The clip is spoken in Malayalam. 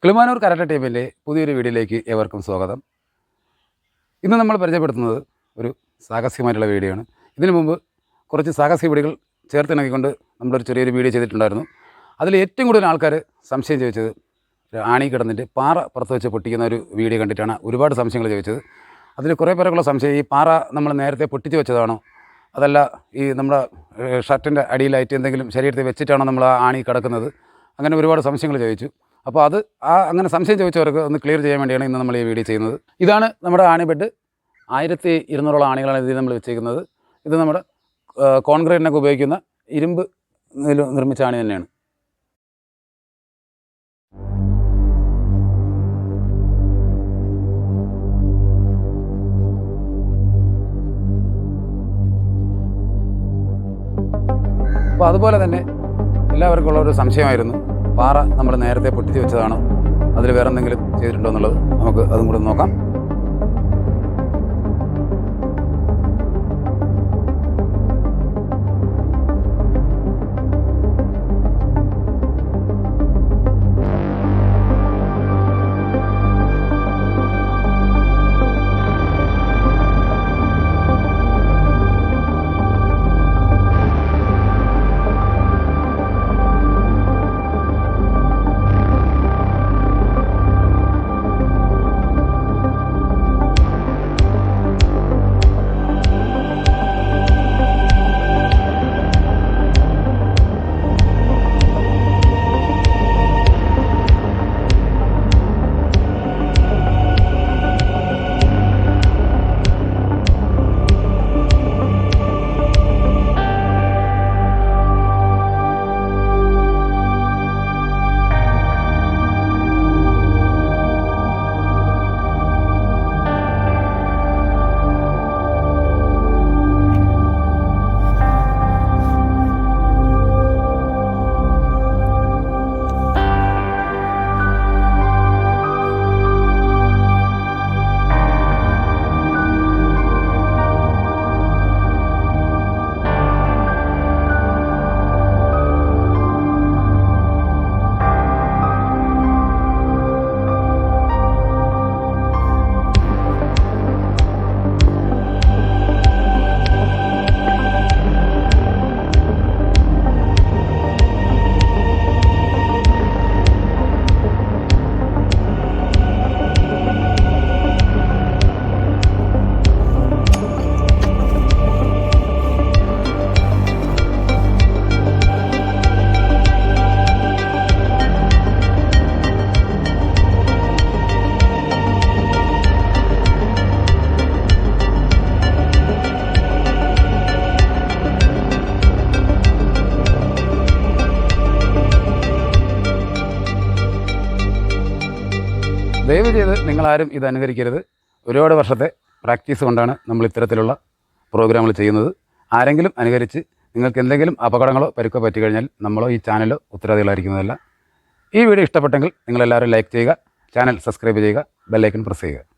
കിളിമാനൂർ കരാട്ടെ ടീമിൻ്റെ പുതിയൊരു വീഡിയോയിലേക്ക് ഏവർക്കും സ്വാഗതം. ഇന്ന് നമ്മൾ പരിചയപ്പെടുത്തുന്നത് ഒരു സാഹസികമായിട്ടുള്ള വീഡിയോ ആണ്. ഇതിനു മുമ്പ് കുറച്ച് സാഹസിക വീഡിയോകൾ ചേർത്തിണക്കിക്കൊണ്ട് നമ്മളൊരു ചെറിയൊരു വീഡിയോ ചെയ്തിട്ടുണ്ടായിരുന്നു. അതിൽ ഏറ്റവും കൂടുതൽ ആൾക്കാർ സംശയം ചോദിച്ചത് ആണി കിടന്നിട്ട് പാറ പുറത്ത് വെച്ച് പൊട്ടിക്കുന്ന ഒരു വീഡിയോ കണ്ടിട്ടാണ് ഒരുപാട് സംശയങ്ങൾ ചോദിച്ചത്. അതിൽ കുറേ പേർക്കുള്ള സംശയം, ഈ പാറ നമ്മൾ നേരത്തെ പൊട്ടിച്ച് വെച്ചതാണോ, അതല്ല ഈ നമ്മുടെ ഷർട്ടിൻ്റെ അടിയിലായിട്ട് എന്തെങ്കിലും ശരീരത്തിൽ വെച്ചിട്ടാണോ നമ്മൾ ആ ആണി കിടക്കുന്നത്, അങ്ങനെ ഒരുപാട് സംശയങ്ങൾ ചോദിച്ചു. അപ്പോൾ അത് അങ്ങനെ സംശയം ചോദിച്ചവർക്ക് ഒന്ന് ക്ലിയർ ചെയ്യാൻ വേണ്ടിയാണ് ഇന്ന് നമ്മൾ ഈ വീഡിയോ ചെയ്യുന്നത്. ഇതാണ് നമ്മുടെ ആണി ബെഡ്. 1200 ആണികളാണ് ഇതിൽ നമ്മൾ വെച്ചേക്കുന്നത്. ഇത് നമ്മുടെ കോൺക്രീറ്റിനൊക്കെ ഉപയോഗിക്കുന്ന ഇരുമ്പ് നിർമ്മിച്ച ആണി തന്നെയാണ്. അപ്പോൾ അതുപോലെ തന്നെ എല്ലാവർക്കും ഉള്ള ഒരു സംശയമായിരുന്നു, പാറ നമ്മൾ നേരത്തെ പൊട്ടിച്ച് വെച്ചതാണോ, അതിൽ വേറെ എന്തെങ്കിലും ചെയ്തിട്ടുണ്ടോ എന്നുള്ളത്. നമുക്ക് അതും കൂടെ നോക്കാം. ദയവ് ചെയ്ത് നിങ്ങളാരും ഇത് അനുകരിക്കരുത്. ഒരുപാട് വർഷത്തെ പ്രാക്ടീസ് കൊണ്ടാണ് നമ്മൾ ഇത്തരത്തിലുള്ള പ്രോഗ്രാമുകൾ ചെയ്യുന്നത്. ആരെങ്കിലും അനുകരിച്ച് നിങ്ങൾക്ക് എന്തെങ്കിലും അപകടങ്ങളോ പരിക്കോ പറ്റിക്കഴിഞ്ഞാൽ നമ്മളോ ഈ ചാനലോ ഉത്തരവാദികളായിരിക്കുന്നതല്ല. ഈ വീഡിയോ ഇഷ്ടപ്പെട്ടെങ്കിൽ നിങ്ങളെല്ലാവരും ലൈക്ക് ചെയ്യുക, ചാനൽ സബ്സ്ക്രൈബ് ചെയ്യുക, ബെല്ലൈക്കൺ പ്രസ് ചെയ്യുക.